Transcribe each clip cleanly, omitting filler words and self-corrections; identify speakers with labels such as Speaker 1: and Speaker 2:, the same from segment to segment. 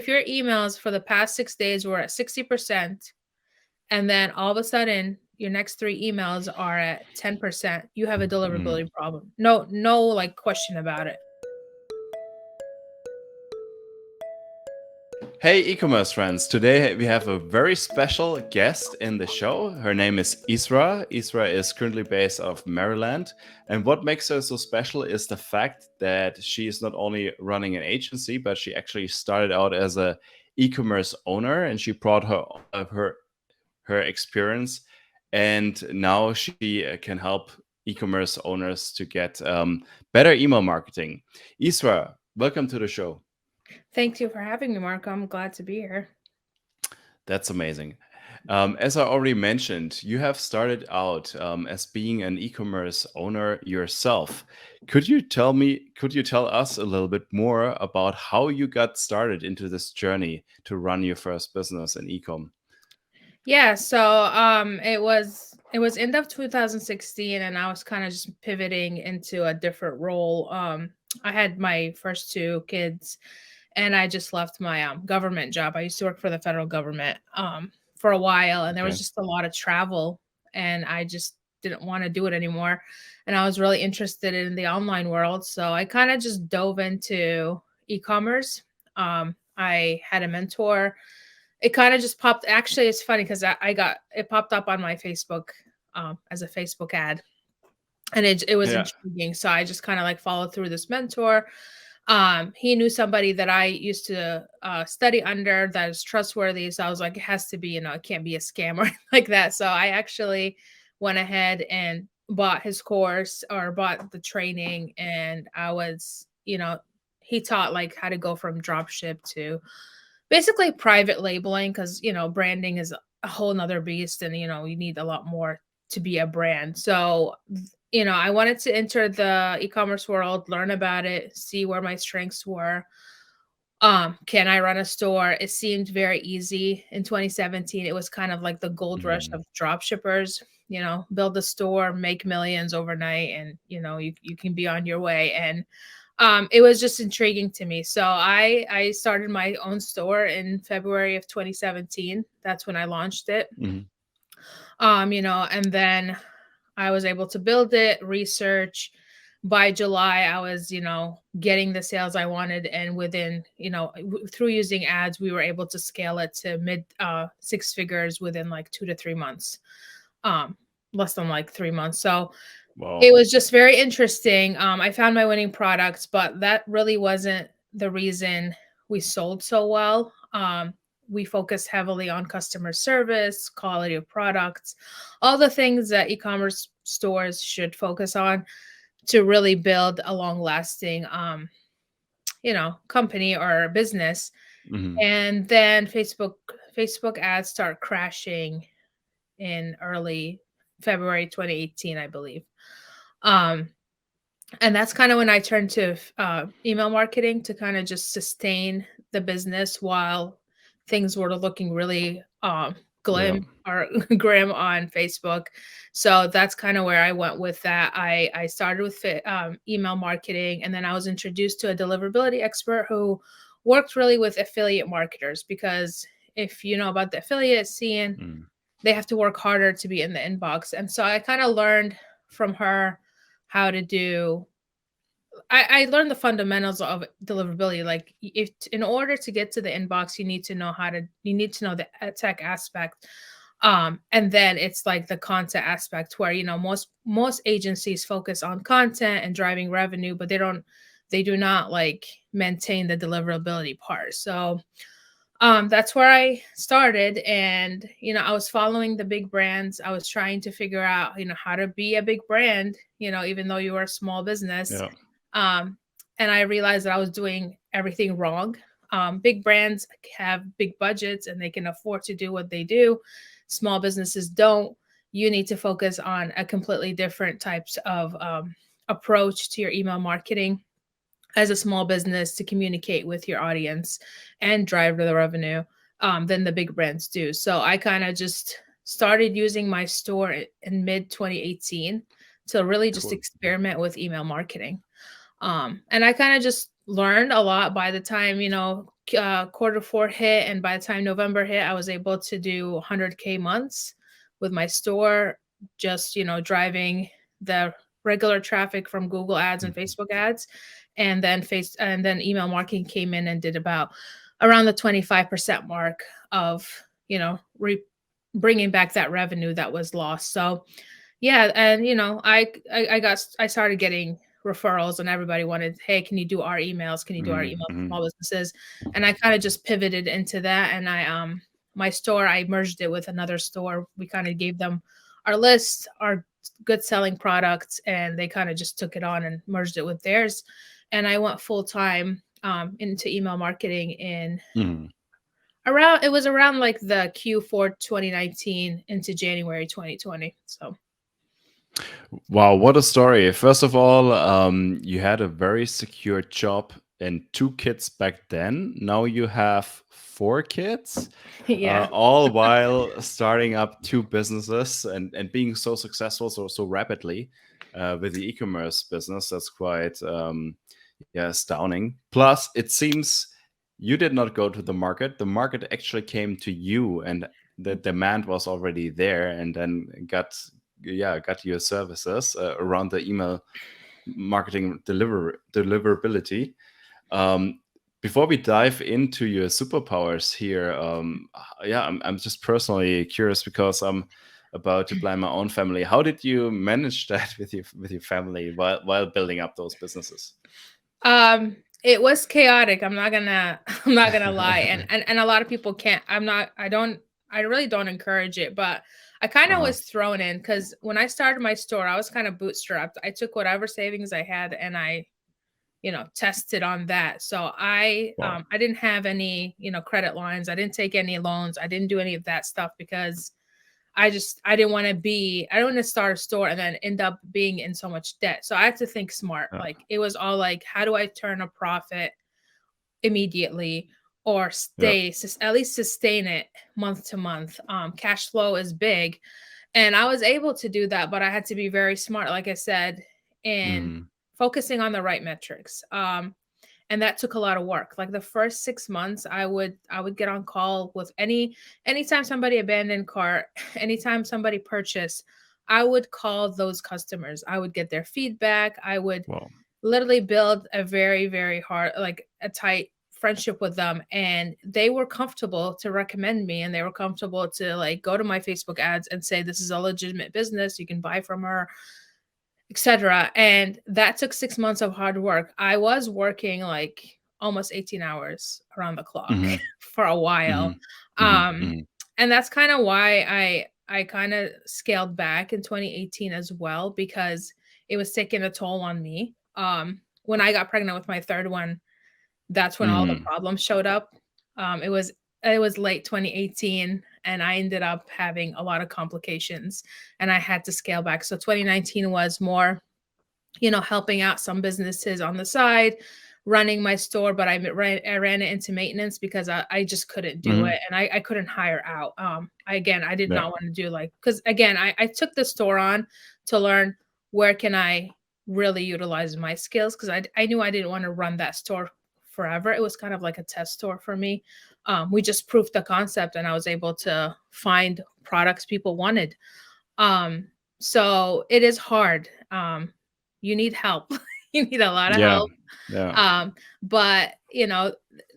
Speaker 1: if your emails for the past 6 days were at 60%, and then all of a sudden your next three emails are at 10%, you have a
Speaker 2: Mm.
Speaker 1: deliverability problem. No, like question about it.
Speaker 2: Hey, e-commerce friends. Today we have a very special guest in the show. Her name is Israa. Israa is currently based out of Maryland. And what makes her so special is the fact that she is not only running an agency, but she actually started out as a e-commerce owner, and she brought her experience, and now she can help e-commerce owners to get better email marketing. Israa, welcome to the show.
Speaker 1: Thank you for having me, Marco. I'm glad to be here.
Speaker 2: That's amazing. As I already mentioned, you have started out as being an e-commerce owner yourself. Could you tell us a little bit more about how you got started into this journey to run your first business in e-com?
Speaker 1: Yeah, so it was end of 2016, and I was kind of just pivoting into a different role. I had my first two kids, and I just left my government job. I used to work for the federal government for a while, and there was
Speaker 2: Okay.
Speaker 1: just a lot of travel, and I just didn't want to do it anymore. And I was really interested in the online world, so I kind of just dove into e-commerce. I had a mentor. It kinda just popped. Actually, it's funny 'cause I got it popped up on my Facebook, as a Facebook ad, and it was
Speaker 2: Yeah.
Speaker 1: intriguing, so I just kinda, like, followed through this mentor. He knew somebody that I used to, study under that is trustworthy, so I was like, "It has to be, it can't be a scam or like that." So I actually went ahead and bought his course or bought the training, and I was he taught, like, how to go from drop ship to basically private labeling, because branding is a whole nother beast, and you need a lot more to be a brand. So I wanted to enter the e-commerce world, learn about it, see where my strengths were. Can I run a store? It seemed very easy in 2017. It was kind of like the gold rush
Speaker 2: Mhm.
Speaker 1: of drop shippers. Build a store, make millions overnight, and you can be on your way. And it was just intriguing to me. So I started my own store in February of 2017. That's when I launched it.
Speaker 2: Mhm.
Speaker 1: And then I was able to build it, research. By July, I was, getting the sales I wanted, and within, through using ads, we were able to scale it to mid six figures within like 2 to 3 months, um, less than like 3 months. So it
Speaker 2: Wow.
Speaker 1: was just very interesting. I found my winning products, but that really wasn't the reason we sold so well. We focused heavily on customer service, quality of products, all the things that e-commerce stores should focus on to really build a long-lasting, company or business.
Speaker 2: Mhm.
Speaker 1: And then Facebook ads start crashing in early February 2018, I believe. Um, And that's kinda when I turned to email marketing to kinda just sustain the business while things were looking really,
Speaker 2: Yeah.
Speaker 1: glim or grim on Facebook. So that's kinda where I went with that. I started with email marketing, and then I was introduced to a deliverability expert who worked really with affiliate marketers, because if you know about the affiliate scene,
Speaker 2: Mm.
Speaker 1: they have to work harder to be in the inbox. And so I kinda learned from her how to do I learned the fundamentals of deliverability. Like, if in order to get to the inbox, you need to know the tech aspect. And then it's like the content aspect where, most agencies focus on content and driving revenue, but they do not like maintain the deliverability part. So that's where I started. And I was following the big brands. I was trying to figure out, how to be a big brand, even though you were a small business.
Speaker 2: Yeah.
Speaker 1: um, and I realized that I was doing everything wrong. Big brands have big budgets and they can afford to do what they do. Small businesses don't. You need to focus on a completely different types of approach to your email marketing as a small business to communicate with your audience and drive the revenue than the big brands do. So I kind of just started using my store in mid 2018 to really just
Speaker 2: Cool.
Speaker 1: experiment with email marketing. And I kind of just learned a lot by the time, quarter 4 hit, and by the time November hit, I was able to do 100K months with my store, just driving the regular traffic from Google ads and
Speaker 2: Mhm.
Speaker 1: Facebook ads, and then email marketing came in and did about around the 25% mark of bringing back that revenue that was lost. So yeah, and I started getting referrals, and everybody wanted, hey, can you do our emails? Can you do our
Speaker 2: Mhm.
Speaker 1: emails for
Speaker 2: Mhm.
Speaker 1: small businesses? And I kind of just pivoted into that, and my store, I merged it with another store. We kind of gave them our list, our good selling products, and they kind of just took it on and merged it with theirs. And I went full time into email marketing in
Speaker 2: Mhm.
Speaker 1: around it was around like the Q4 2019 into January 2020. So
Speaker 2: Wow, what a story. First of all, you had a very secure job and two kids back then. Now you have four kids,
Speaker 1: yeah.
Speaker 2: all while starting up two businesses and being so successful so rapidly with the e-commerce business. That's quite yeah, astounding. Plus, it seems you did not go to the market. The market actually came to you, and the demand was already there, and then got your services around the email marketing deliverability. Um, Before we dive into your superpowers here, yeah, I'm just personally curious because I'm about to plan my own family. How did you manage that with your family while building up those businesses?
Speaker 1: It was chaotic. I'm not gonna I'm not gonna lie. And a lot of people can't I'm not I really don't encourage it, but I kind of
Speaker 2: Uh-huh.
Speaker 1: was thrown in because when I started my store, I was kind of bootstrapped. I took whatever savings I had and I tested on that. So
Speaker 2: Wow.
Speaker 1: I didn't have any, credit lines. I didn't take any loans. I didn't do any of that stuff because I didn't want to I don't want to start a store and then end up being in so much debt. So I had to think smart.
Speaker 2: Yeah.
Speaker 1: Like it was all like, how do I turn a profit immediately or
Speaker 2: Yeah.
Speaker 1: at least sustain it month to month? Cash flow is big. And I was able to do that, but I had to be very smart, like I said, in
Speaker 2: Mhm.
Speaker 1: focusing on the right metrics. And that took a lot of work. Like the first 6 months, I would get on call with anytime somebody abandoned cart, anytime somebody purchased, I would call those customers. I would get their feedback. I would
Speaker 2: Wow.
Speaker 1: literally build a very, very hard, like a tight friendship with them. And they were comfortable to recommend me, and they were comfortable to like go to my Facebook ads and say, this is a legitimate business. You can buy from her, etc. And that took 6 months of hard work. I was working like almost 18 hours around the clock
Speaker 2: Mhm.
Speaker 1: for a while.
Speaker 2: Mhm. Mhm.
Speaker 1: Um,
Speaker 2: Mhm.
Speaker 1: and that's kind of why I kind of scaled back in 2018 as well, because it was taking a toll on me. When I got pregnant with my third one, that's when all the
Speaker 2: Mhm.
Speaker 1: problems showed up. It was late 2018, and I ended up having a lot of complications, and I had to scale back. So 2019 was more, helping out some businesses on the side, running my store, but I ran it into maintenance because I just couldn't do
Speaker 2: Mhm.
Speaker 1: it, and I couldn't hire out. I did
Speaker 2: Yeah.
Speaker 1: not want to do like, because again, I took the store on to learn where can I really utilize my skills, because I knew I didn't want to run that store forever. It was kind of like a test store for me. We just proved the concept, and I was able to find products people wanted. Um, so it is hard. You need help. You need a lot of
Speaker 2: Yeah.
Speaker 1: help.
Speaker 2: Yeah.
Speaker 1: But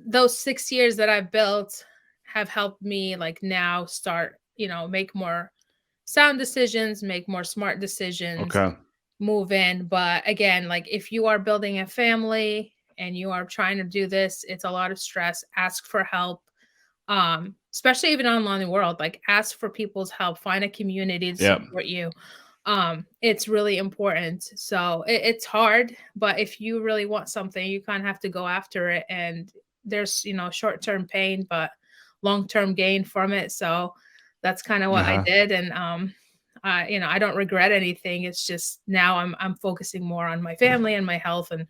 Speaker 1: those 6 years that I've built have helped me like now start, make more sound decisions, make more smart decisions,
Speaker 2: Okay.
Speaker 1: move in. But again, like if you are building a family and you are trying to do this, it's a lot of stress. Ask for help. Especially even online world, like ask for people's help, find a community to
Speaker 2: Yeah.
Speaker 1: support you. It's really important. So it's hard, but if you really want something, you kind of have to go after it. And there's short-term pain but long-term gain from it. So that's kind of what I
Speaker 2: Uh-huh.
Speaker 1: did. And I don't regret anything. It's just now I'm focusing more on my family and my health, and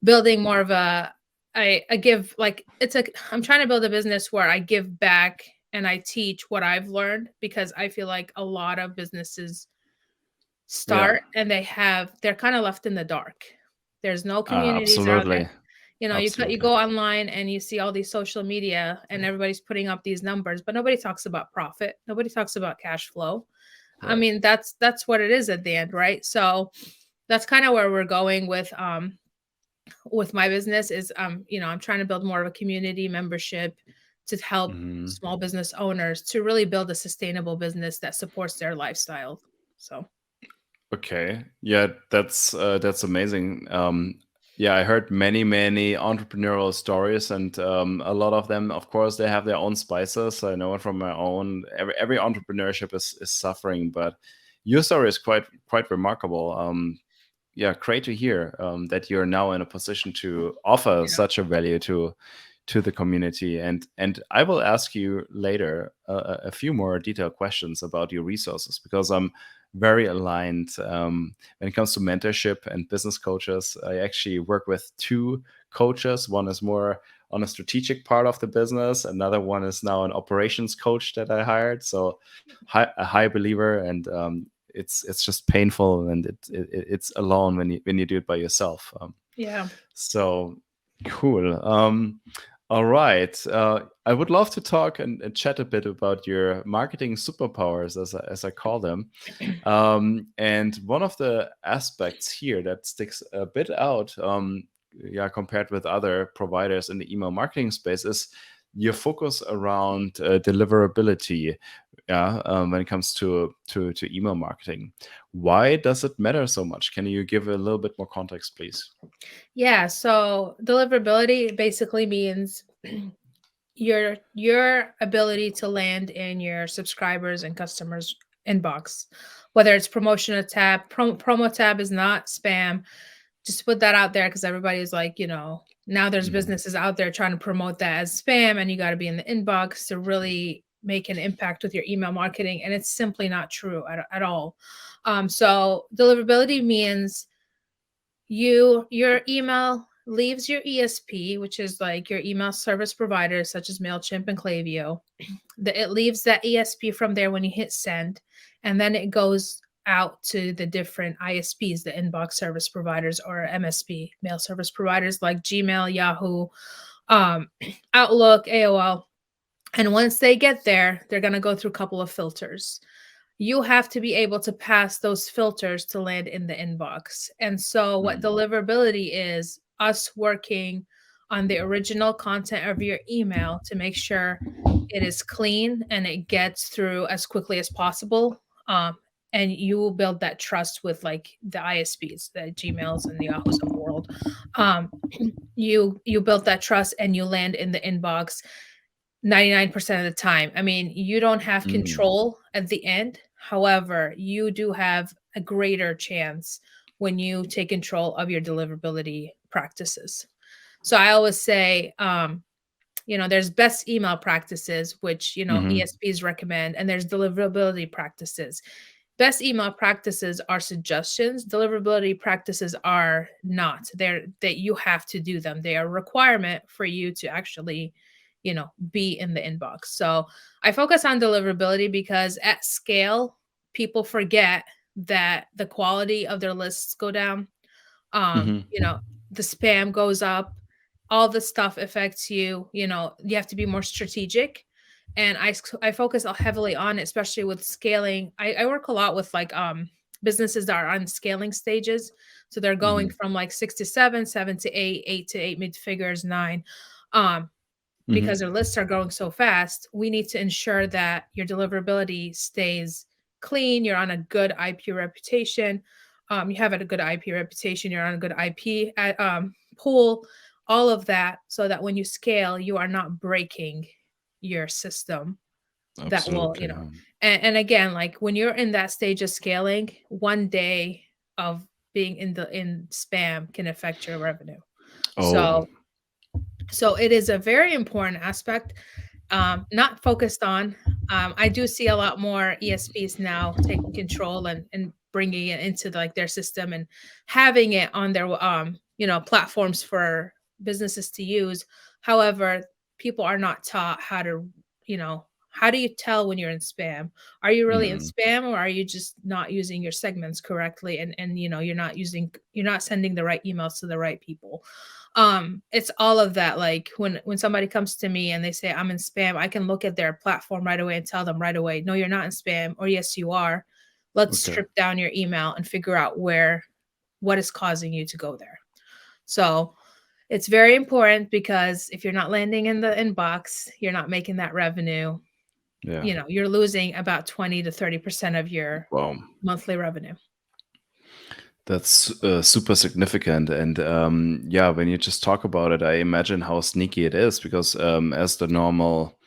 Speaker 1: building more of I give, like, I'm trying to build a business where I give back and I teach what I've learned, because I feel like a lot of businesses
Speaker 2: Yeah.
Speaker 1: start and they're kind of left in the dark. There's no communities out there.
Speaker 2: Absolutely.
Speaker 1: You
Speaker 2: Absolutely.
Speaker 1: go online and you see all these social media and everybody's putting up these numbers, but nobody talks about profit. Nobody talks about cash flow. I
Speaker 2: Right.
Speaker 1: mean, that's what it is at the end, right? So that's kind of where we're going with my business is I'm trying to build more of a community membership to help
Speaker 2: Mhm.
Speaker 1: small business owners to really build a sustainable business that supports their lifestyle. So
Speaker 2: Okay. Yeah, that's amazing. Yeah, I heard many entrepreneurial stories, and a lot of them, of course, they have their own spices. I know it from my own. Every entrepreneurship is suffering, but your story is quite remarkable. Yeah, great to hear that you're now in a position to offer
Speaker 1: yeah.
Speaker 2: such a value to the community. And I will ask you later a few more detailed questions about your resources, because I'm very aligned when it comes to mentorship and business coaches. I actually work with two coaches. One is more on a strategic part of the business. Another one is now an operations coach that I hired. So a high believer, and it's just painful, and it's alone when you do it by yourself.
Speaker 1: Yeah.
Speaker 2: So cool. All right. I would love to talk and chat a bit about your marketing superpowers, as I call them. And one of the aspects here that sticks a bit out, yeah, compared with other providers in the email marketing space, is your focus around deliverability. Yeah, when it comes to email marketing, why does it matter so much? Can you give a little bit more context, please?
Speaker 1: Yeah, so deliverability basically means your ability to land in your subscribers and customers inbox, whether it's promotional tab. Promo tab is not spam. Just put that out there because everybody's like, now there's
Speaker 2: Mhm.
Speaker 1: businesses out there trying to promote that as spam, and you got to be in the inbox to really make an impact with your email marketing. And it's simply not true at all. So deliverability means your email leaves your ESP, which is like your email service providers such as MailChimp and Klaviyo. It leaves that ESP from there when you hit send, and then it goes out to the different ISPs, the inbox service providers, or MSP, mail service providers like Gmail, Yahoo, um, Outlook, AOL. And once they get there, they're going to go through a couple of filters. You have to be able to pass those filters to land in the inbox. And so, what
Speaker 2: Mhm.
Speaker 1: deliverability is us working on the original content of your email to make sure it is clean and it gets through as quickly as possible. And you will build that trust with like the ISPs, the Gmails and the Yahoos of the world. Um, you build that trust and you land in the inbox 99% of the time. I mean, you don't have
Speaker 2: Mm.
Speaker 1: control at the end. However, you do have a greater chance when you take control of your deliverability practices. So I always say, there's best email practices, which,
Speaker 2: Mhm.
Speaker 1: ESPs recommend, and there's deliverability practices. Best email practices are suggestions. Deliverability practices are not. They're that you have to do them. They are a requirement for you to actually, be in the inbox. So I focus on deliverability because at scale, people forget that the quality of their lists go down. um
Speaker 2: Mhm.
Speaker 1: you know the spam goes up, all the stuff affects you. You have to be more strategic, and I focus heavily on it, especially with scaling. I work a lot with like businesses that are on scaling stages, so they're going
Speaker 2: Mhm.
Speaker 1: from like 6 to 7, 7 to 8, 8 to 8 mid figures, 9. um because
Speaker 2: Mhm.
Speaker 1: their lists are growing so fast. We need to ensure that your deliverability stays clean. You're on a good IP reputation. You have a good IP reputation. You're on a good IP pool. All of that, so that when you scale, you are not breaking your system. That will,
Speaker 2: Absolutely.
Speaker 1: and again, like when you're in that stage of scaling, one day of being in spam can affect your revenue.
Speaker 2: Oh.
Speaker 1: So it is a very important aspect, not focused on. I do see a lot more ESPs now taking control and bringing it into like their system and having it on their platforms for businesses to use. However, people are not taught how do you tell when you're in spam? Are you really in
Speaker 2: Mhm.
Speaker 1: spam, or are you just not using your segments correctly, and you're not sending the right emails to the right people? It's all of that. Like when somebody comes to me and they say I'm in spam, I can look at their platform right away and tell them right away, no, you're not in spam, or yes, you are. Let's
Speaker 2: Okay.
Speaker 1: strip down your email and figure out what is causing you to go there. So it's very important, because if you're not landing in the inbox, you're not making that revenue.
Speaker 2: Yeah.
Speaker 1: You're losing about 20 to 30% of your
Speaker 2: Wow.
Speaker 1: monthly revenue.
Speaker 2: That's super significant. And yeah, when you just talk about it, I imagine how sneaky it is because as the normal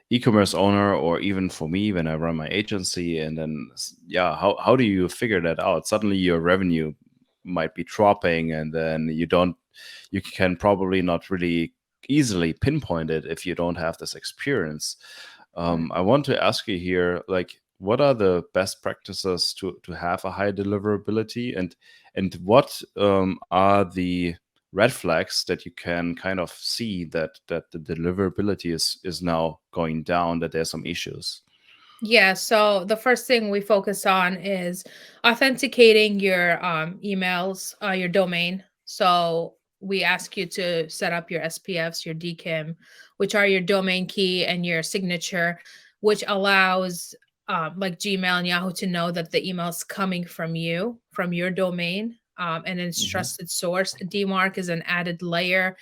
Speaker 2: e-commerce owner, or even for me when I run my agency, and then yeah, how do you figure that out? Suddenly your revenue might be dropping, and then you can probably not really easily pinpoint it if you don't have this experience.
Speaker 1: Right.
Speaker 2: I want to ask you here, like, what are the best practices to have a high deliverability, and what are the red flags that you can kind of see that the deliverability is now going down, that there's some issues?
Speaker 1: Yeah, so the first thing we focus on is authenticating your emails, your domain. So we ask you to set up your SPFs, your DKIM, which are your domain key and your signature, which allows like Gmail and Yahoo to know that the email is coming from you, from your domain. And it's
Speaker 2: Hmm.
Speaker 1: trusted source. DMARC is an added layer.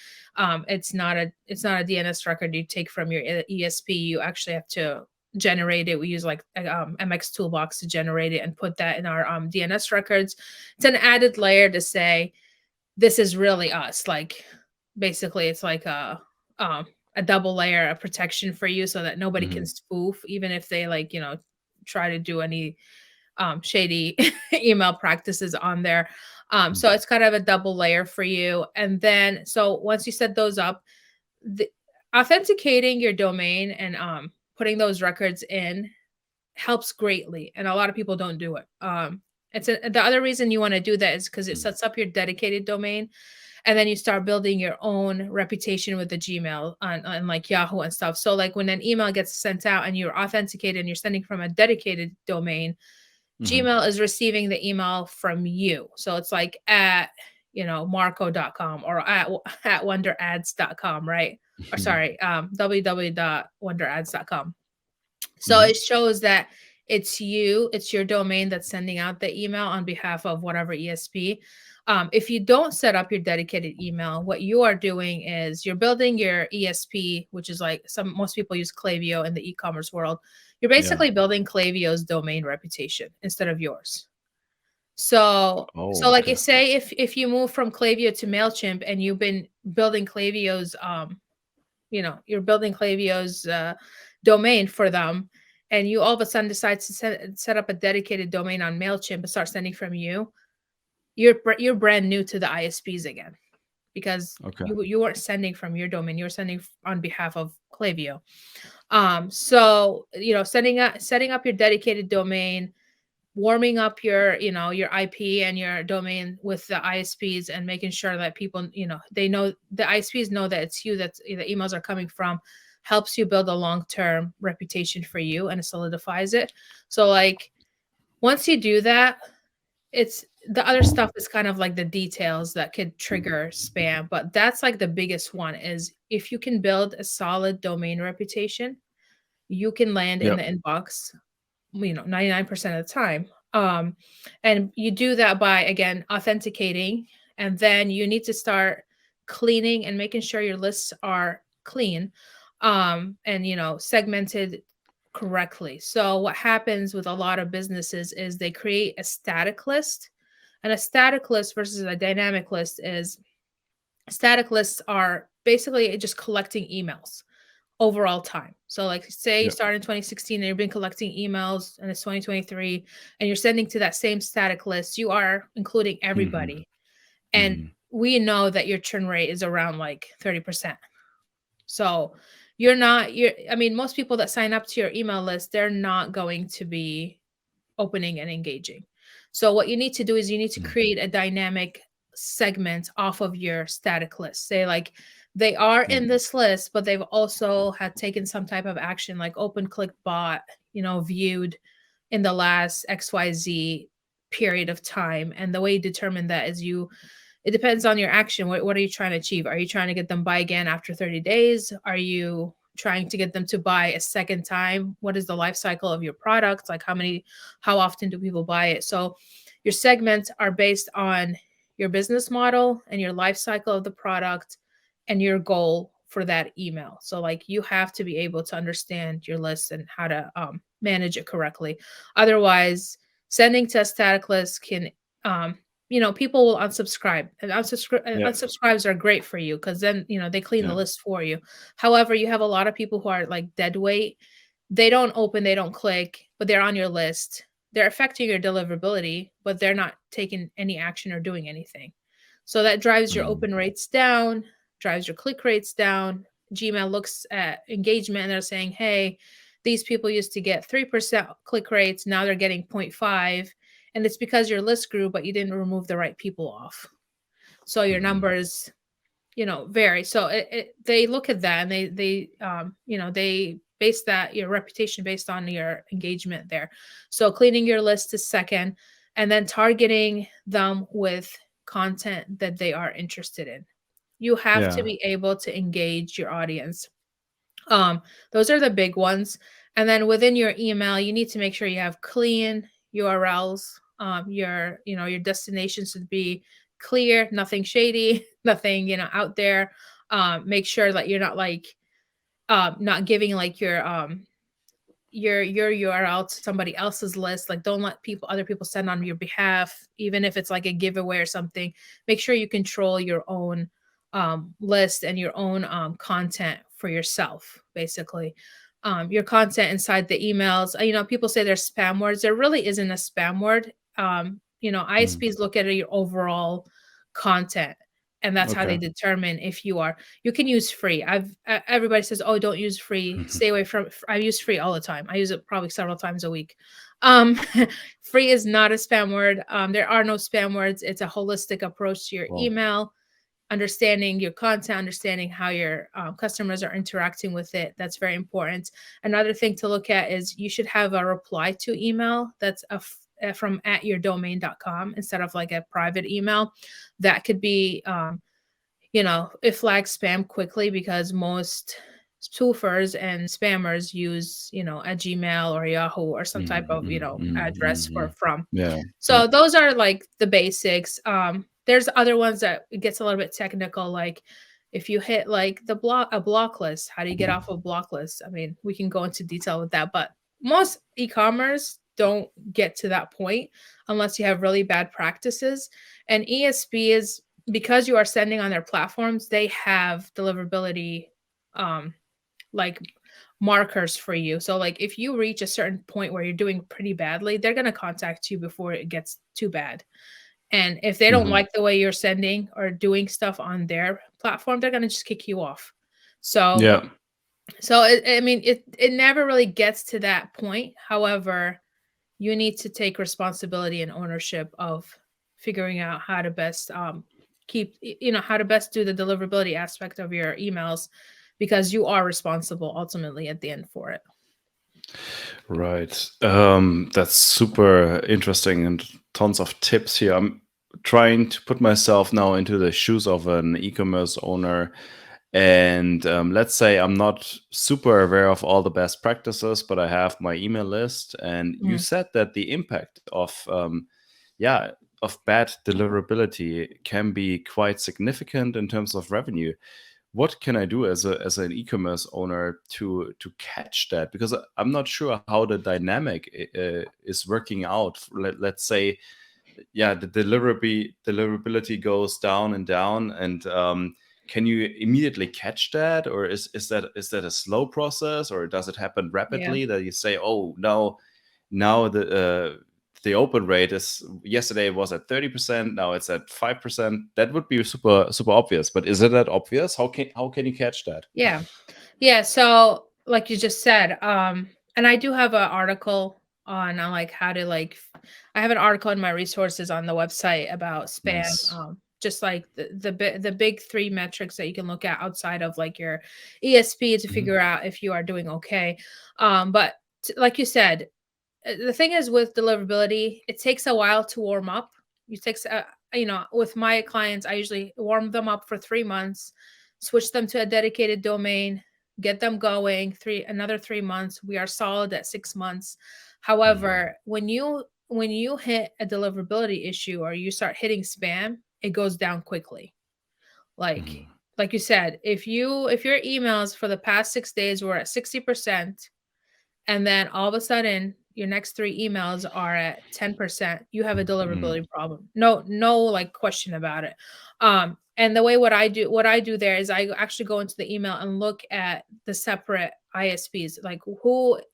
Speaker 1: It's not a DNS record you take from your ESP. You actually have to generate it. We use like MX Toolbox to generate it and put that in our DNS records. It's an added layer to say this is really us. Like basically, it's like a double layer of protection for you, so that nobody can
Speaker 2: Hmm.
Speaker 1: spoof, even if they like try to do any shady email practices on there. So it's kind of a double layer for you. And then so once you set those up, the, authenticating your domain and putting those records in helps greatly, and a lot of people don't do it. The other reason you want to do that is because it sets up your dedicated domain, and then you start building your own reputation with the Gmail on like Yahoo and stuff. So like when an email gets sent out and you're authenticated and you're sending from a dedicated domain,
Speaker 2: Hmm.
Speaker 1: Gmail is receiving the email from you. So it's like at marco.com or at wonderads.com, right? Or
Speaker 2: Hmm.
Speaker 1: sorry, www.wonderads.com. So
Speaker 2: Hmm.
Speaker 1: it shows that it's you, it's your domain that's sending out the email on behalf of whatever ESP. If you don't set up your dedicated email, what you are doing is you're building your ESP, which is like most people use Klaviyo in the e-commerce world. You're
Speaker 2: Yeah.
Speaker 1: basically building Klaviyo's domain reputation instead of yours. So
Speaker 2: Oh,
Speaker 1: like
Speaker 2: okay.
Speaker 1: if you move from Klaviyo to Mailchimp and you've been building Klaviyo's you're building Klaviyo's domain for them, and you all of a sudden decide to set up a dedicated domain on Mailchimp and start sending from you, you're brand new to the ISPs again, because
Speaker 2: Okay.
Speaker 1: you weren't sending from your domain, you were sending on behalf of Klaviyo. So setting up your dedicated domain, warming up your IP and your domain with the ISPs, and making sure that people, they know, the ISPs know that it's you, that the emails are coming from, helps you build a long-term reputation for you, and it solidifies it. So like once you do that, it's the other stuff is kind of like the details that could trigger spam, but that's like the biggest one. Is if you can build a solid domain reputation, you can land in
Speaker 2: Yep.
Speaker 1: the inbox 99% of the time. And you do that by, again, authenticating, and then you need to start cleaning and making sure your lists are clean, and segmented correctly. So what happens with a lot of businesses is they create a static list, and a static list versus a dynamic list is, static lists are basically just collecting emails overall time. So like say you
Speaker 2: Yep.
Speaker 1: started in 2016 and you've been collecting emails and it's 2023 and you're sending to that same static list, you are including
Speaker 2: Hmm.
Speaker 1: everybody. And
Speaker 2: Hmm.
Speaker 1: we know that your churn rate is around like 30%. So I mean, most people that sign up to your email list, they're not going to be opening and engaging. So what you need to do is you need to create a dynamic segment off of your static list. Say like they are
Speaker 2: Yep.
Speaker 1: in this list, but they've also had taken some type of action, like open click bot, viewed in the last XYZ period of time. And the way you determine that is you it depends on your action. What are you trying to achieve? Are you trying to get them buy again after 30 days? Are you trying to get them to buy a second time? What is the life cycle of your product? Like how often do people buy it? So your segments are based on your business model and your life cycle of the product and your goal for that email. So like you have to be able to understand your list and how to manage it correctly. Otherwise, sending to a static list can people will unsubscribe, and
Speaker 2: Yeah.
Speaker 1: unsubscribes are great for you because then they clean the
Speaker 2: Yeah.
Speaker 1: list for you. However, you have a lot of people who are like dead weight. They don't open, they don't click, but they're on your list. They're affecting your deliverability, but they're not taking any action or doing anything. So that drives your
Speaker 2: Mm.
Speaker 1: open rates down, drives your click rates down. Gmail looks at engagement and they're saying, hey, these people used to get 3% click rates, now they're getting 0.5, and it's because your list grew but you didn't remove the right people off, so your
Speaker 2: Mhm.
Speaker 1: numbers vary. So they look at that and they base that your reputation based on your engagement there. So cleaning your list is second, and then targeting them with content that they are interested in. You have to
Speaker 2: Yeah.
Speaker 1: be able to engage your audience. um, those are the big ones. And then within your email, you need to make sure you have clean URLs. Your destination should be clear, nothing shady, nothing, out there. Make sure that you're not like not giving like your URL to somebody else's list. Like don't let other people send on your behalf, even if it's like a giveaway or something. Make sure you control your own list and your own content for yourself, basically. Your content inside the emails. People say there's spam words. There really isn't a spam word.
Speaker 2: Mm.
Speaker 1: ISPs look at your overall content, and that's how they
Speaker 2: Okay.
Speaker 1: determine if you can use free. Everybody says, "Oh, don't use free. Stay away from." I use free all the time. I use it probably several times a week. Um, Free is not a spam word. There are no spam words. It's a holistic approach to your
Speaker 2: Well.
Speaker 1: email, understanding your content, understanding how your customers are interacting with it. That's very important. Another thing to look at is you should have a reply to email that's from at yourdomain.com instead of like a private email. That could be it flags spam quickly because most spoofers and spammers use, a Gmail or Yahoo or some type of,
Speaker 2: Mhm,
Speaker 1: address for
Speaker 2: mhm.
Speaker 1: from.
Speaker 2: Yeah. Yeah.
Speaker 1: So those are like the basics. There's other ones that it gets a little bit technical, like if you hit like a block list, how do you get off a block list? I mean, we can go into detail with that, but most e-commerce don't get to that point unless you have really bad practices. And ESP is because you are sending on their platforms, they have deliverability um like markers for you. So like if you reach a certain point where you're doing pretty badly, they're going to contact you before it gets too bad. And if they don't
Speaker 2: Mhm.
Speaker 1: like the way you're sending or doing stuff on their platform, they're going to just kick you off. So
Speaker 2: Yeah.
Speaker 1: I mean it never really gets to that point. However, you need to take responsibility and ownership of figuring out how to best how to best do the deliverability aspect of your emails, because you are responsible ultimately at the end for it.
Speaker 2: Right. That's super interesting and tons of tips here. I'm trying to put myself now into the shoes of an e-commerce owner. And let's say I'm not super aware of all the best practices, but I have my email list. And you
Speaker 1: Mm,
Speaker 2: said that the impact yeah, of bad deliverability can be quite significant in terms of revenue. What can I do as an e-commerce owner to catch that? Because I'm not sure how the dynamic is working out. Let's say, yeah, the deliverability goes down and down, and can you immediately catch that, or is that a slow process, or does it happen
Speaker 1: yeah.
Speaker 2: rapidly that you say, oh, now the open rate is, yesterday it was at 30%, now it's at 5%? That would be super super obvious, but is it that obvious? How can you catch that?
Speaker 1: Yeah. Yeah, so like you just said, and I do have an article on like how to I have an article in my resources on the website about spam,
Speaker 2: Nice.
Speaker 1: just like the big three metrics that you can look at outside of like your ESP to
Speaker 2: Mhm.
Speaker 1: figure out if you are doing okay. But like you said, the thing is with deliverability, it takes a while to warm up. It takes with my clients, I usually warm them up for 3 months, switch them to a dedicated domain, get them going. Another 3 months, we are solid at 6 months.
Speaker 2: Mm.
Speaker 1: However, when you hit a deliverability issue or you start hitting spam, it goes down quickly. Like
Speaker 2: Mm.
Speaker 1: like you said, if your emails for the past 6 days were at 60%, and then all of a sudden your next three emails are at 10%, you have a
Speaker 2: Mm.
Speaker 1: deliverability problem. No, like question about it. And the way what I do there is I actually go into the email and look at the separate ISPs, like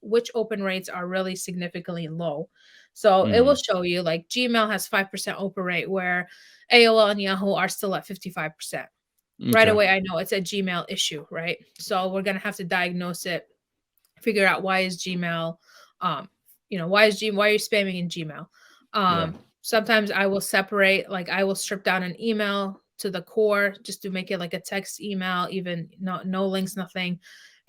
Speaker 1: which open rates are really significantly low. So it will
Speaker 2: Mm.
Speaker 1: show you like Gmail has 5% open rate, where AOL and Yahoo are still at 55%. Right
Speaker 2: Okay.
Speaker 1: away, I know it's a Gmail issue, right? So we're gonna have to diagnose it, figure out why is Gmail, um, why are you spamming in Gmail?
Speaker 2: Yeah.
Speaker 1: Sometimes I will separate, like I will strip down an email to the core just to make it like a text email, even no links, nothing,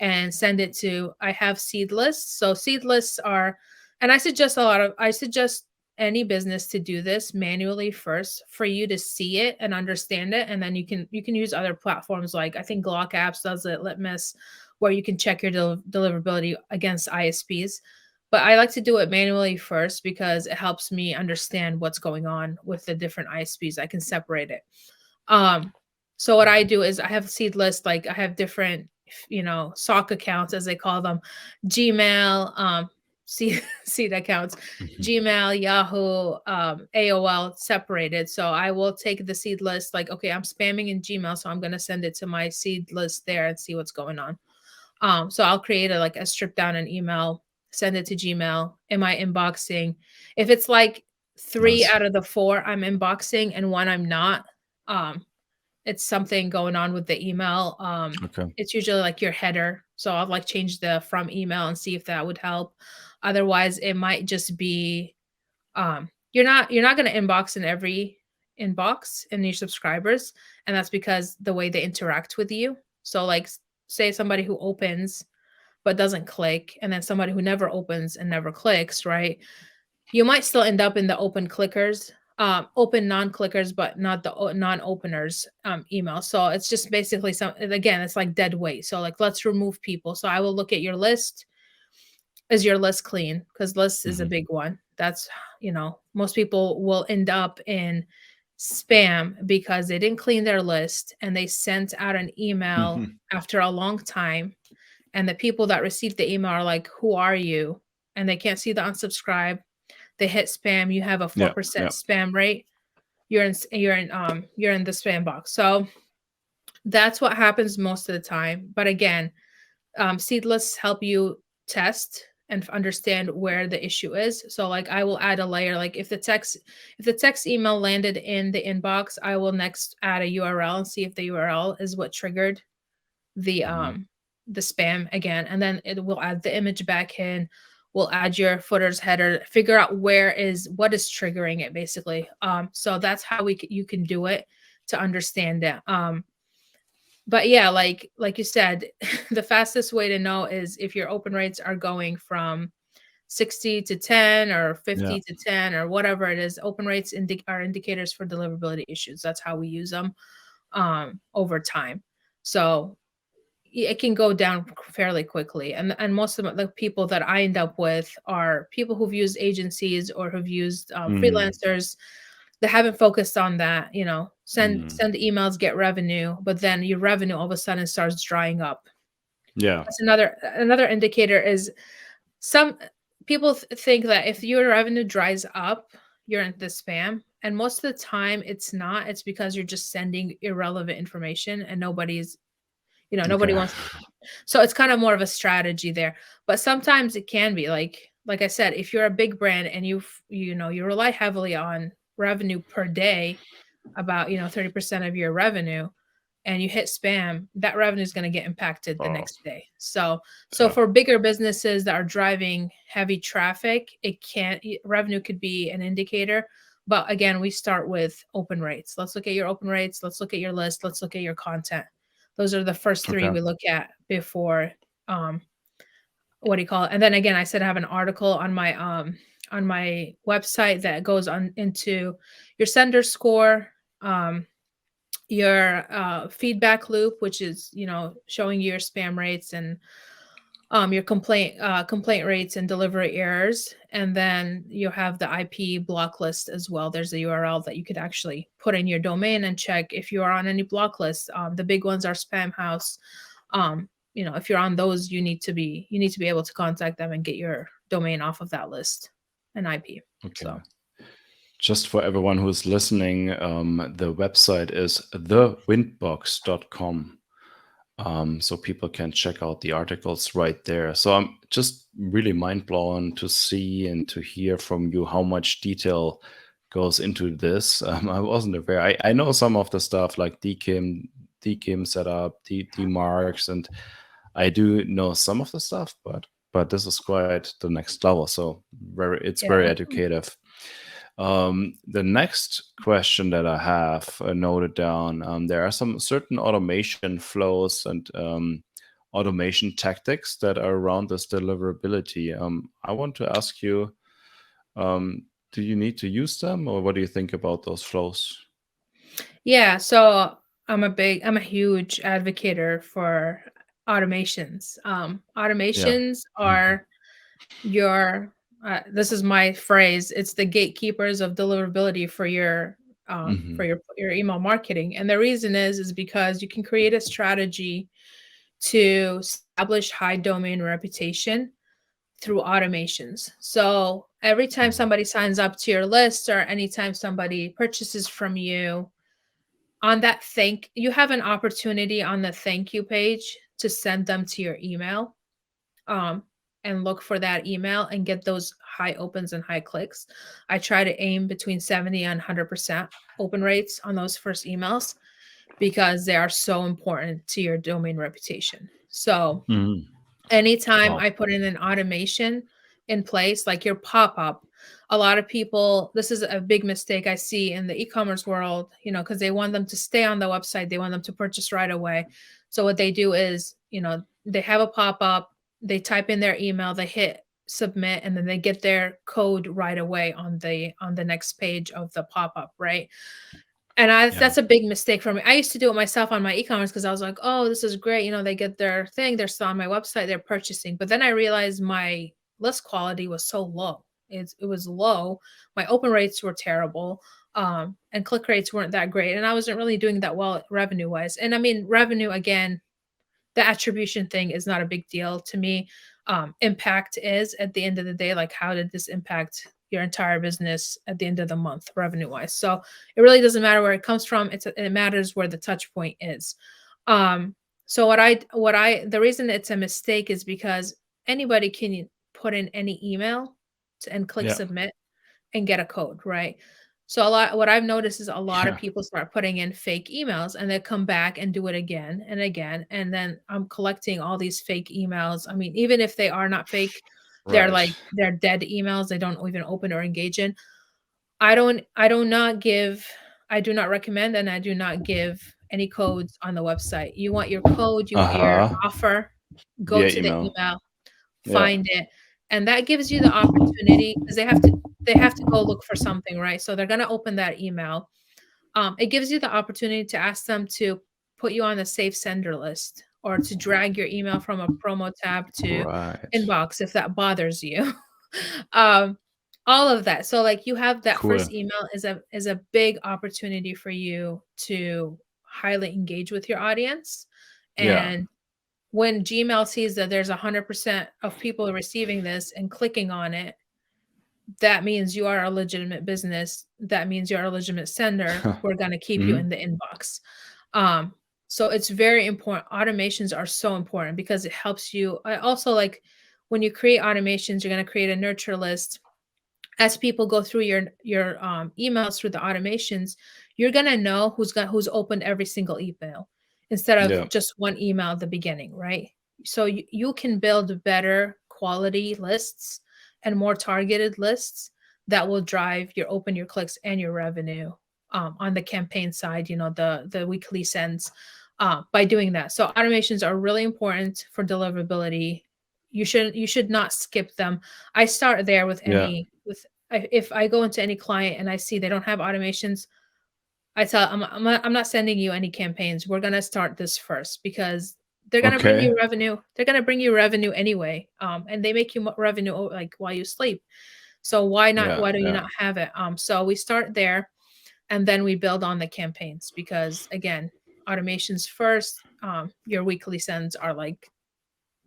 Speaker 1: and send it to. I have seed lists. So seed lists are, and I suggest any business to do this manually first for you to see it and understand it, and then you can use other platforms, like I think Glock Apps does it, Litmus, where you can check your deliverability against ISPs. But I like to do it manually first because it helps me understand what's going on with the different ISPs. I can separate it. Um, so what I do is I have a seed list, like I have different, SOC accounts, as they call them, Gmail, seed accounts, Gmail, Yahoo, AOL, separated. So I will take the seed list, like, okay, I'm spamming in Gmail, so I'm going to send it to my seed list there and see what's going on. So I'll create a strip down an email, send it to Gmail. Am I inboxing? If it's like three
Speaker 2: Nice.
Speaker 1: out of the four I'm inboxing and one I'm not, um, it's something going on with the email.
Speaker 2: Okay.
Speaker 1: It's usually like your header. So I'll like change the from email and see if that would help. Otherwise, it might just be, you're not gonna inbox in every inbox in your subscribers, and that's because the way they interact with you. So like say somebody who opens but doesn't click, and then somebody who never opens and never clicks, right? You might still end up in the open clickers, open non-clickers, but not the non-openers email. So it's just basically again, it's like dead weight. So like let's remove people. So I will look at your list. Is your list clean? Because list is a
Speaker 2: Mhm.
Speaker 1: big one. That's, most people will end up in spam because they didn't clean their list and they sent out an email after a long time, and the people that received the email are like, "Who are you?" And they can't see the unsubscribe. They hit spam. You have a
Speaker 2: Yeah.
Speaker 1: 4%
Speaker 2: Yeah.
Speaker 1: spam rate. You're in the spam box. So that's what happens most of the time. But again, seedless help you test and understand where the issue is. So like I will add a layer, like if the text email landed in the inbox, I will next add a URL and see if the URL is what triggered the
Speaker 2: Mhm.
Speaker 1: um the spam again, and then it will add the image back in. We'll add your footers, header, figure out what is triggering it, basically. So that's how you can do it to understand it. But yeah, like you said, the fastest way to know is if your open rates are going from 60 to 10 or
Speaker 2: Yeah.
Speaker 1: 50 to 10 or whatever it is. Open rates are indicators for deliverability issues. That's how we use them over time. So it can go down fairly quickly. And most of the people that I end up with are people who've used agencies or who've used
Speaker 2: Mhm.
Speaker 1: freelancers that haven't focused on that.
Speaker 2: Mhm.
Speaker 1: Send emails, get revenue, but then your revenue all of a sudden starts drying up.
Speaker 2: Yeah.
Speaker 1: That's another indicator. Is some people think that if your revenue dries up, you're in the spam. And most of the time it's not. It's because you're just sending irrelevant information and nobody
Speaker 2: Okay.
Speaker 1: wants. So it's kind of more of a strategy there. But sometimes it can be like I said, if you're a big brand and you rely heavily on revenue per day, about 30% of your revenue, and you hit spam, that revenue is going to get impacted the
Speaker 2: Oh,
Speaker 1: next day. So
Speaker 2: yeah.
Speaker 1: for bigger businesses that are driving heavy traffic, revenue could be an indicator. But again, we start with open rates. Let's look at your open rates. Let's look at your list. Let's look at your content. Those are the first three
Speaker 2: Okay.
Speaker 1: we look at before, what do you call it? And then again, I said I have an article on my on my website that goes on into your sender score, your feedback loop, which is, showing you your spam rates and your complaint rates and delivery errors. And then you have the IP block list as well. There's a URL that you could actually put in your domain and check if you are on any block lists. The big ones are Spam House. If you're on those, you need to be able to contact them and get your domain off of that list and IP.
Speaker 2: Okay.
Speaker 1: So
Speaker 2: just for everyone who's listening, the website is thewindbox.com. So people can check out the articles right there. So I'm just really mind blown to see and to hear from you how much detail goes into this. I wasn't aware. I know some of the stuff like DKIM setup, DMarks, and I do know some of the stuff, but this is quite the next level. So it's very educative. The next question that I have noted down, there are some certain automation flows and automation tactics that are around this deliverability. I want to ask you, do you need to use them, or what do you think about those flows?
Speaker 1: Yeah, so I'm a huge advocate for automations. Automations are your this is my phrase, it's the gatekeepers of deliverability for your email marketing. And the reason is because you can create a strategy to establish high domain reputation through automations. So every time somebody signs up to your list or anytime somebody purchases from you, on that you have an opportunity on the thank you page to send them to your email. And look for that email and get those high opens and high clicks. I try to aim between 70 and 100% open rates on those first emails because they are so important to your domain reputation. So anytime I put in an automation in place, like your pop-up, a lot of people, this is a big mistake I see in the e-commerce world, because they want them to stay on the website. They want them to purchase right away. So what they do is, they have a pop-up, they type in their email, they hit submit, and then they get their code right away on the next page of the pop-up, right? And that's a big mistake for me. I used to do it myself on my e-commerce because I was like, oh, this is great. They get their thing, they're still on my website, they're purchasing. But then I realized my list quality was so low. It was low. My open rates were terrible. And click rates weren't that great. And I wasn't really doing that well revenue wise. And I mean, revenue, again, the attribution thing is not a big deal to me. Impact is at the end of the day, like, how did this impact your entire business at the end of the month, revenue wise? So it really doesn't matter where it comes from. It matters where the touch point is. So the reason it's a mistake is because anybody can put in any email and click submit and get a code, right? So what I've noticed is a lot of people start putting in fake emails and they come back and do it again and again. And then I'm collecting all these fake emails. I mean, even if they are not fake, they're dead emails. They don't even open or engage in. I do not recommend, and I do not give any codes on the website. You want your code, you want your offer, go to the email, find it. And that gives you the opportunity, because they have to go look for something, right? So they're going to open that email. It gives you the opportunity to ask them to put you on the safe sender list, or to drag your email from a promo tab to inbox if that bothers you. All of that. So like, you have that first email is a big opportunity for you to highly engage with your audience. And when Gmail sees that there's 100% of people receiving this and clicking on it, that means you are a legitimate business. That means you're a legitimate sender. We're going to keep you in the inbox. So it's very important. Automations are so important because it helps you. I also, like, when you create automations, you're going to create a nurture list. As people go through your emails through the automations, you're going to know who's opened every single email instead of just one email at the beginning, right? So you can build better quality lists and more targeted lists that will drive your clicks and your revenue on the campaign side, the weekly sends, by doing that. So automations are really important for deliverability. You should not skip them. I start there with if I go into any client and I see they don't have automations, I tell I'm not sending you any campaigns. We're gonna start this first because they're gonna bring
Speaker 2: Okay.
Speaker 1: you revenue. They're gonna bring you revenue anyway, and they make you revenue like while you sleep. So why not?
Speaker 2: Yeah.
Speaker 1: Why do you
Speaker 2: Yeah.
Speaker 1: not have it? So we start there, and then we build on the campaigns because again, automations first. Your weekly sends are like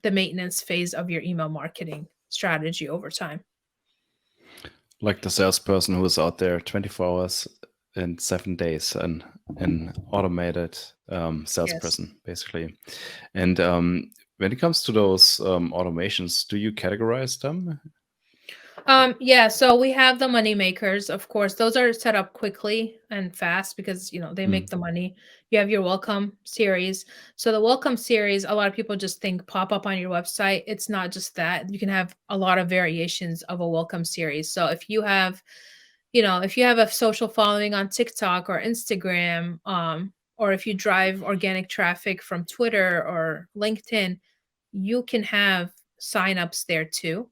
Speaker 1: the maintenance phase of your email marketing strategy over time.
Speaker 2: Like the salesperson who is out there 24 hours in 7 days, and an automated
Speaker 1: Yes.
Speaker 2: salesperson, basically. And when it comes to those automations, do you categorize them?
Speaker 1: Yeah, so we have the money makers, of course. Those are set up quickly and fast because, they make
Speaker 2: Mm.
Speaker 1: the money. You have your welcome series. So the welcome series, a lot of people just think pop up on your website. It's not just that. You can have a lot of variations of a welcome series. So if you have a social following on TikTok or Instagram, or if you drive organic traffic from Twitter or LinkedIn, you can have signups there too.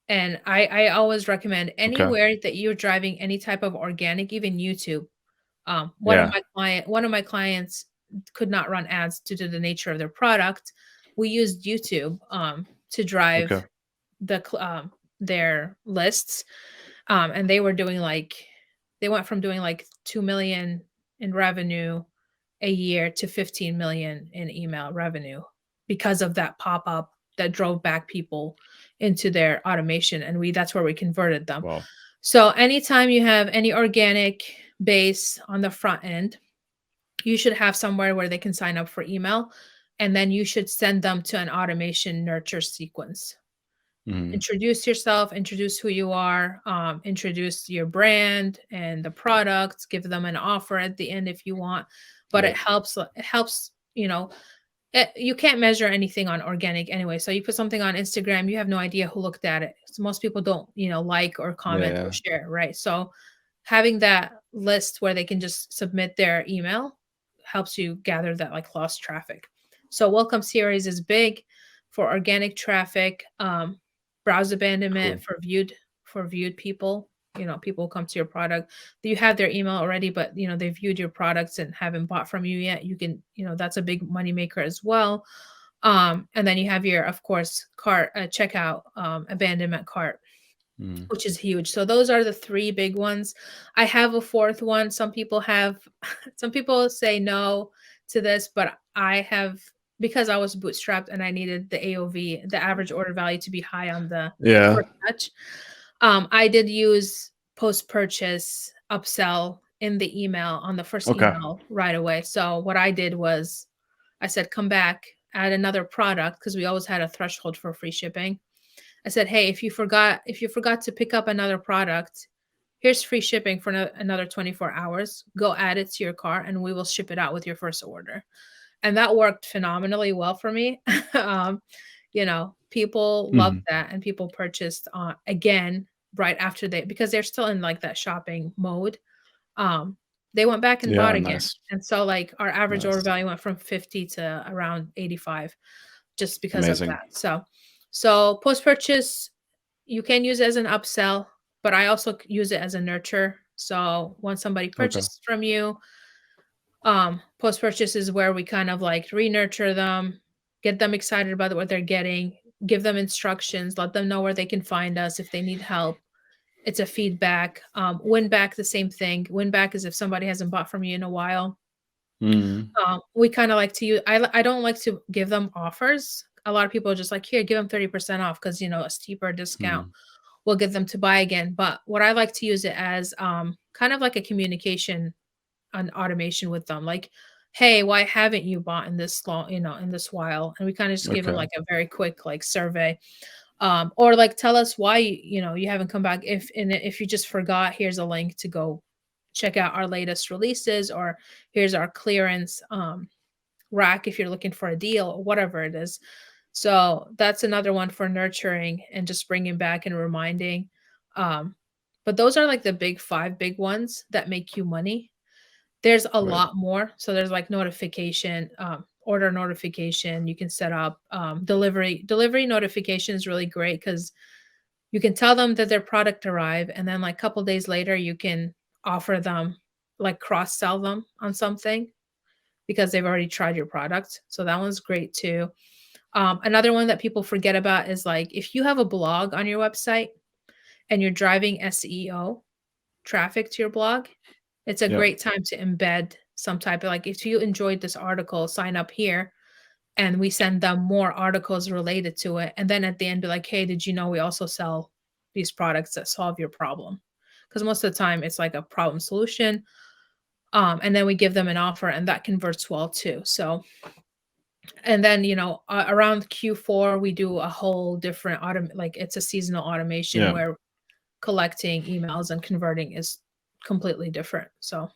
Speaker 1: And I always recommend
Speaker 2: Okay.
Speaker 1: anywhere that you're driving any type of organic, even YouTube.
Speaker 2: Yeah.
Speaker 1: One of my clients could not run ads due to the nature of their product. We used YouTube to drive
Speaker 2: Okay.
Speaker 1: their lists, and they went from doing like 2 million in revenue a year to 15 million in email revenue because of that pop up that drove back people into their automation, and we that's where we converted them.
Speaker 2: Wow.
Speaker 1: So anytime you have any organic base on the front end, you should have somewhere where they can sign up for email, and then you should send them to an automation nurture sequence.
Speaker 2: Mhm.
Speaker 1: Introduce yourself, introduce who you are, introduce your brand and the products, give them an offer at the end if you want. But
Speaker 2: Yeah.
Speaker 1: it helps, you can't measure anything on organic anyway. So you put something on Instagram, you have no idea who looked at it. So most people don't, like or
Speaker 2: Yeah.
Speaker 1: comment or
Speaker 2: Yeah.
Speaker 1: share, right? So having that list where they can just submit their email helps you gather that like lost traffic. So welcome series is big for organic traffic, browse abandonment
Speaker 2: Cool.
Speaker 1: for viewed people. People come to your product. You have their email already, but they viewed your products and haven't bought from you yet. You can, that's a big money maker as well. And then you have your, of course, cart checkout, abandonment cart,
Speaker 2: Mm.
Speaker 1: which is huge. So those are the three big ones. I have a fourth one. Some people say no to this, but I have, because I was bootstrapped and I needed the AOV, the average order value, to be high on the
Speaker 2: Yeah.
Speaker 1: first touch. I did use post-purchase upsell in the email on the first
Speaker 2: Okay.
Speaker 1: email right away. So what I did was I said, come back, add another product, because we always had a threshold for free shipping. I said, hey, if you forgot to pick up another product, here's free shipping for another 24 hours. Go add it to your cart and we will ship it out with your first order. And that worked phenomenally well for me. um, people loved
Speaker 2: Mhm.
Speaker 1: that and people purchased again right after because they're still in like that shopping mode. Um, they went back and bought
Speaker 2: Yeah.
Speaker 1: again.
Speaker 2: Nice.
Speaker 1: And so like our average order
Speaker 2: Nice.
Speaker 1: value went from 50 to around 85 just because of
Speaker 2: Amazing.
Speaker 1: that. So post purchase, you can use it as an upsell, but I also use it as a nurture. So once somebody
Speaker 2: Okay.
Speaker 1: purchases from you, post purchase is where we kind of like re-nurture them, get them excited about what they're getting, give them instructions, let them know where they can find us if they need help. It's a feedback. Win back, the same thing. Win back is if somebody hasn't bought from you in a while.
Speaker 2: Mhm.
Speaker 1: We kind of like to use, I don't like to give them offers. A lot of people are just like, here, give them 30% off because, a steeper discount
Speaker 2: Mhm.
Speaker 1: will get them to buy again. But what I like to use it as, kind of like a communication, an automation with them. Like, hey, why haven't you bought in this long, in this while? And we kind of just give them
Speaker 2: Okay.
Speaker 1: like a very quick like survey. Or like tell us why you haven't come back. If you just forgot, here's a link to go check out our latest releases, or here's our clearance rack if you're looking for a deal or whatever it is. So that's another one for nurturing and just bringing back and reminding. Um, but those are like the big five big ones that make you money. There's a
Speaker 2: Right.
Speaker 1: lot more. So there's like notification, order notification. You can set up delivery. Delivery notification is really great because You can tell them that their product arrived, and then like a couple days later, you can offer them, like cross sell them on something because they've already tried your product. So that one's great too. Another one that people forget about is like if you have a blog on your website and you're driving SEO traffic to your blog, it's a
Speaker 2: Yeah.
Speaker 1: great time to embed some type of like if you enjoyed this article, sign up here and we send them more articles related to it. And then at the end, be like, hey, did you know we also sell these products that solve your problem? Because most of the time it's like a problem solution. And then we give them an offer and that converts well too. So, and then, around Q4, we do a whole different like it's a seasonal automation
Speaker 2: Yeah.
Speaker 1: where collecting emails and converting is completely different. So,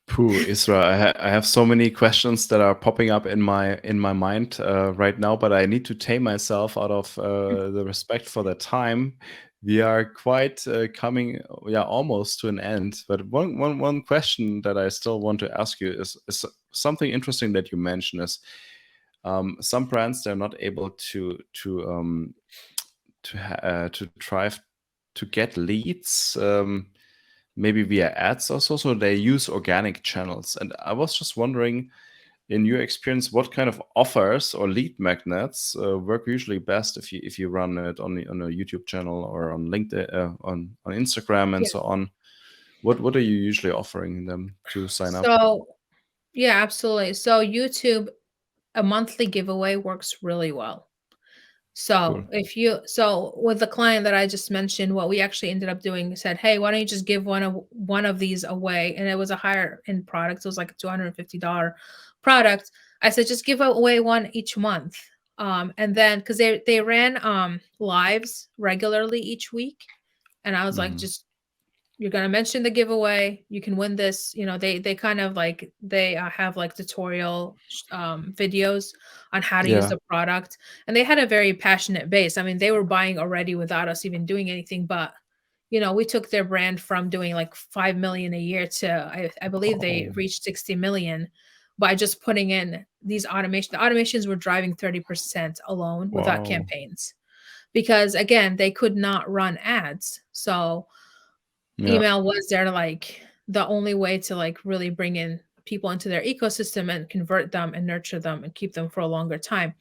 Speaker 2: Pooh, Isra, I have so many questions that are popping up in my mind right now, but I need to tame myself out of the respect for the time. We are quite coming, almost to an end. But one question that I still want to ask you is something interesting that you mentioned is some brands, they're not able to drive to get leads. Maybe via ads also, so they use organic channels. And I was just wondering, in your experience, what kind of offers or lead magnets work usually best if you run it on a YouTube channel or on LinkedIn, on Instagram and
Speaker 1: yeah.
Speaker 2: so on? What are you usually offering them to sign up?
Speaker 1: So, yeah, absolutely. So, YouTube, a monthly giveaway works really well.
Speaker 2: Cool.
Speaker 1: So with the client that I just mentioned, what we actually ended up doing, we said, "Hey, why don't you just give one of these away?" And it was a higher end product. It was like a $250 product. I said, "Just give away one each month." And then because they ran lives regularly each week, and I was like,
Speaker 2: Mhm.
Speaker 1: "Just you're gonna mention the giveaway. You can win this." They kind of like they have like tutorial videos on how to use
Speaker 2: Yeah.
Speaker 1: the product, and they had a very passionate base. I mean, they were buying already without us even doing anything, but we took their brand from doing like 5 million a year to I believe they
Speaker 2: Oh,
Speaker 1: reached 60 million by just putting in these automation. The automations were driving 30% alone without
Speaker 2: wow.
Speaker 1: campaigns because again they could not run ads. So
Speaker 2: Yeah.
Speaker 1: email was there to like the only way to like really bring in people into their ecosystem and convert them and nurture them and keep them for a longer time.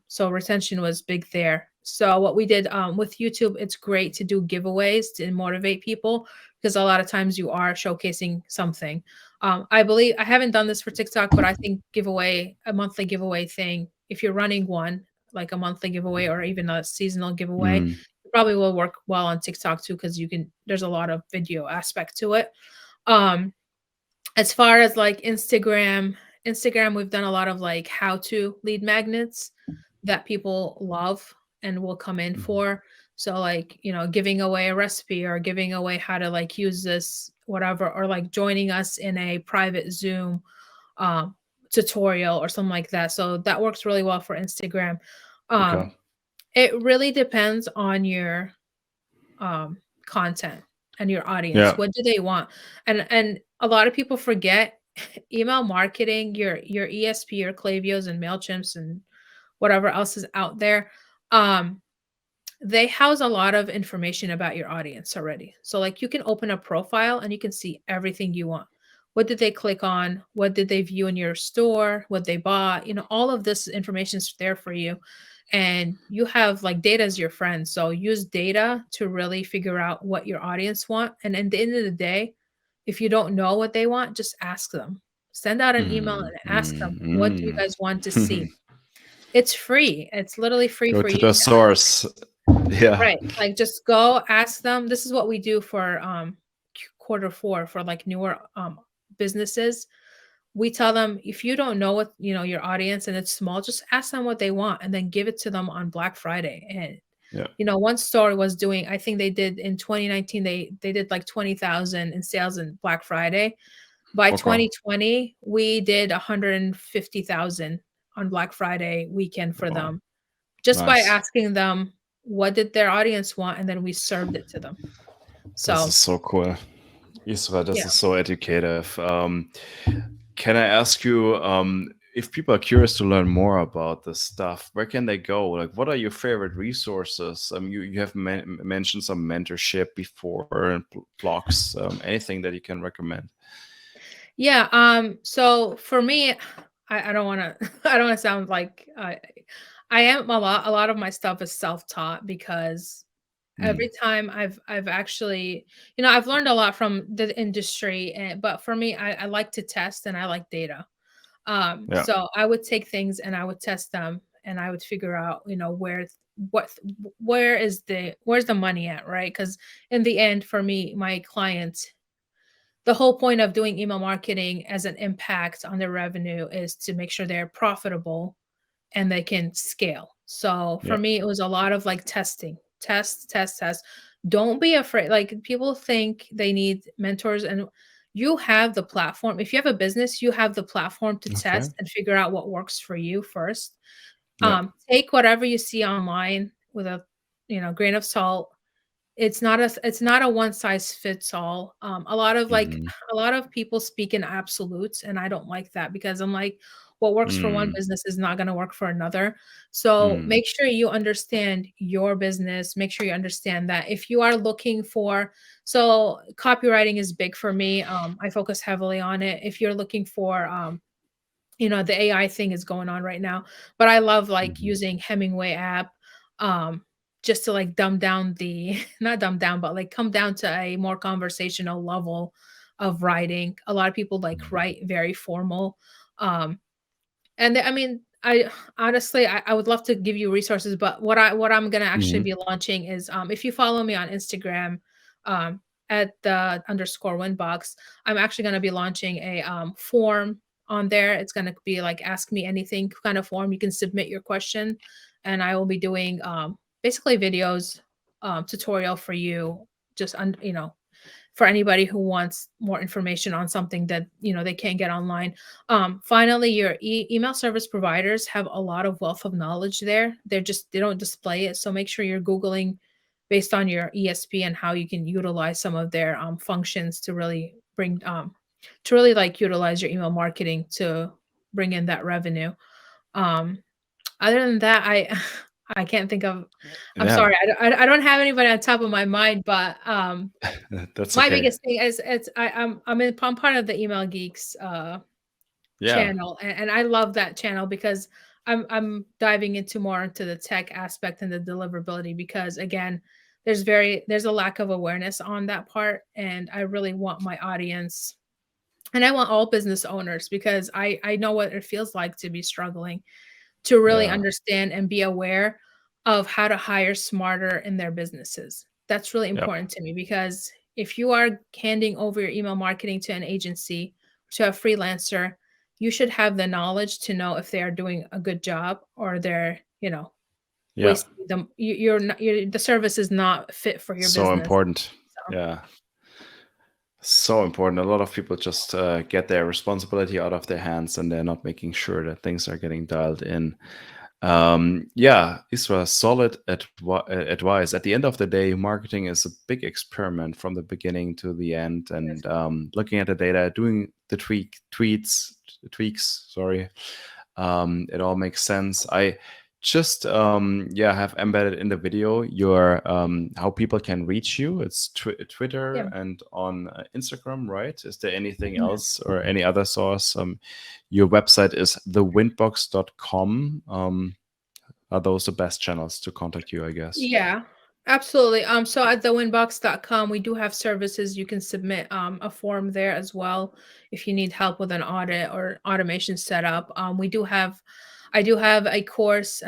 Speaker 1: So retention was big there. So what we did with YouTube, it's great to do giveaways to motivate people because a lot of times you are showcasing something. I believe I haven't done this for TikTok, but I think a monthly giveaway thing, if you're running one, like a monthly giveaway or even a seasonal giveaway,
Speaker 2: Mm.
Speaker 1: it probably will work well on TikTok too because there's a lot of video aspect to it. As far as like Instagram, we've done a lot of like how to lead magnets that people love and will come in
Speaker 2: Mhm.
Speaker 1: for. So like, giving away a recipe or giving away how to like use this whatever or like joining us in a private Zoom um tutorial or something like that. So that works really well for Instagram.
Speaker 2: Okay.
Speaker 1: Um it really depends on your content and your audience.
Speaker 2: Yeah.
Speaker 1: What do they want? And a lot of people forget email marketing, your ESP, your Klaviyo's and Mailchimps and whatever else is out there. Um, they house a lot of information about your audience already. So like you can open a profile and you can see everything you want. What did they click on? What did they view in your store? What they bought? All of this information is there for you. And you have like data as your friend. So use data to really figure out what your audience want. And at the end of the day, if you don't know what they want, just ask them. Send out an email
Speaker 2: Mm,
Speaker 1: and ask them, what do you
Speaker 2: mm,
Speaker 1: guys want to see?
Speaker 2: mm.
Speaker 1: It's free. It's literally free
Speaker 2: Go
Speaker 1: for
Speaker 2: to
Speaker 1: you
Speaker 2: the
Speaker 1: to
Speaker 2: source. Yeah.
Speaker 1: right, like, just go ask them. This is what we do for, quarter 4 for, like, newer, businesses. We tell them, "If you don't know what, your audience and it's small, just ask them what they want and then give it to them on Black Friday." And,
Speaker 2: Yeah.
Speaker 1: one store was doing I think they did in 2019, they did, like, 20,000 in sales in Black Friday. By
Speaker 2: Okay.
Speaker 1: 2020, we did 150,000 on Black Friday weekend for
Speaker 2: Wow.
Speaker 1: them just by
Speaker 2: Nice.
Speaker 1: asking them what did their audience want, and then we served it to them.
Speaker 2: This is
Speaker 1: So,
Speaker 2: so cool. Isra, this
Speaker 1: yeah.
Speaker 2: is so educative. Can I ask you, if people are curious to learn more about this stuff, where can they go? Like, what are your favorite resources? You have mentioned some mentorship before and blogs, anything that you can recommend?
Speaker 1: Yeah, so for me, I don't wanna I don't wanna sound like I am a lot of my stuff is self-taught because
Speaker 2: Mm,
Speaker 1: every time I've actually I've learned a lot from the industry, and but for me, I like to test and I like data.
Speaker 2: yeah,
Speaker 1: So I would take things and I would test them and I would figure out, what where's the money at, right? Because in the end, for me, my clients, the whole point of doing email marketing as an impact on their revenue is to make sure they're profitable and they can scale. So
Speaker 2: yeah,
Speaker 1: for me, it was a lot of like testing, test, test, test. Don't be afraid. Like people think they need mentors, and you have the platform. If you have a business, you have the platform to
Speaker 2: okay,
Speaker 1: test and figure out what works for you first.
Speaker 2: yeah,
Speaker 1: Take whatever you see online with a grain of salt. It's not a one size fits all.
Speaker 2: hmm,
Speaker 1: A lot of people speak in absolutes, and I don't like that because I'm like, what works for one
Speaker 2: mm,
Speaker 1: business is not gonna work for another. So
Speaker 2: mm,
Speaker 1: make sure you understand your business. Make sure you understand that if you are looking for so copywriting is big for me. I focus heavily on it. If you're looking for the AI thing is going on right now, but I love, like,
Speaker 2: hmm,
Speaker 1: using Hemingway app, just to, like, dumb down the not dumb down, but, like, come down to a more conversational level of writing. A lot of people, like,
Speaker 2: mm,
Speaker 1: write very formal, um, and I mean, I honestly, I would love to give you resources, but what I'm gonna actually
Speaker 2: mhm,
Speaker 1: be launching is, if you follow me on Instagram, um, at the underscore winbox, I'm actually gonna be launching a, form on there. It's gonna be like ask me anything kind of form. You can submit your question, and I will be doing, basically videos, tutorial for you, just for anybody who wants more information on something that they can't get online. Finally, your email service providers have a lot of wealth of knowledge there. They don't display it, so make sure you're googling based on your ESP and how you can utilize some of their functions to really like utilize your email marketing to bring in that revenue. Um, Other than that, I I can't think of. I'm
Speaker 2: yeah,
Speaker 1: sorry, I don't have anybody on top of my mind, but
Speaker 2: that's
Speaker 1: my
Speaker 2: okay.
Speaker 1: biggest thing is I'm part of the Email Geeks,
Speaker 2: Yeah,
Speaker 1: channel, and I love that channel because I'm diving into more into the tech aspect and the deliverability because, again, there's a lack of awareness on that part, and I really want my audience and I want all business owners because I know what it feels like to be struggling, to really
Speaker 2: yeah,
Speaker 1: understand and be aware of how to hire smarter in their businesses. That's really
Speaker 2: yep,
Speaker 1: important to me because if you are handing over your email marketing to an agency, to a freelancer, you should have the knowledge to know if they are doing a good job or they're,
Speaker 2: yeah.
Speaker 1: wasting them. You're not, the service is not fit for your
Speaker 2: So
Speaker 1: business.
Speaker 2: important.
Speaker 1: So,
Speaker 2: Yeah. So important. A lot of people just get their responsibility out of their hands and they're not making sure that things are getting dialed in. Yeah, Isra, solid advice. At the end of the day, marketing is a big experiment from the beginning to the end,
Speaker 1: yes.
Speaker 2: and looking at the data, doing the tweaks. Sorry, it all makes sense. I just yeah have embedded in the video your how people can reach you. It's Twitter
Speaker 1: Yeah.
Speaker 2: and on Instagram, right? Is there anything
Speaker 1: Mhm.
Speaker 2: else or any other source? Your website is thewindbox.com. Are those the best channels to contact you, I guess?
Speaker 1: Yeah, absolutely. So at thewinbox.com, we do have services. You can submit a form there as well if you need help with an audit or automation setup. I do have a course,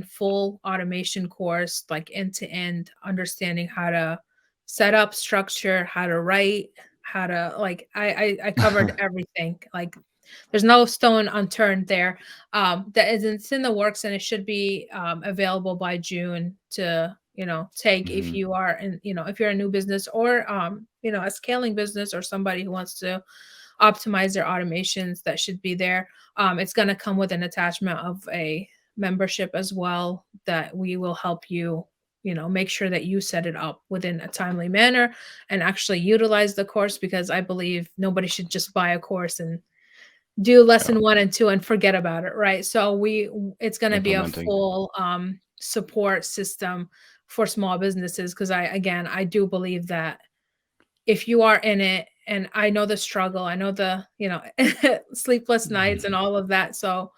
Speaker 1: full automation course, like end to end, understanding how to set up structure, how to write, how to like I covered everything. Like there's no stone unturned there. That is it's in the works and it should be available by June to take if
Speaker 2: Mhm.
Speaker 1: you are in if you're a new business or a scaling business or somebody who wants to optimize their automations. That should be there. It's going to come with an attachment of a membership as well that we will help you make sure that you set it up within a timely manner and actually utilize the course because I believe nobody should just buy a course and do lesson 1 and 2 and forget about it, right? So it's going to be a
Speaker 2: Implementing.
Speaker 1: full support system for small businesses, because I do believe that if you are in it, and I know the struggle, I know the, sleepless nights and all of that. So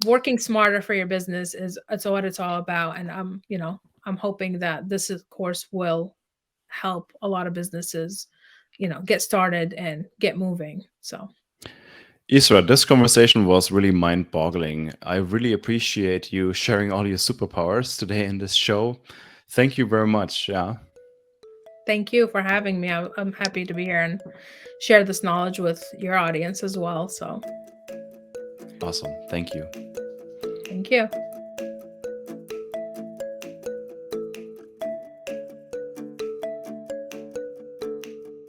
Speaker 1: working smarter for your business it's what it's all about. And I'm hoping that course will help a lot of businesses, get started and get moving. So
Speaker 2: Isra, this conversation was really mind-boggling. I really appreciate you sharing all your superpowers today in this show. Thank you very much. Yeah.
Speaker 1: thank you for having me. I'm happy to be here and share this knowledge with your audience as well. So
Speaker 2: Awesome. Thank you.
Speaker 1: thank you.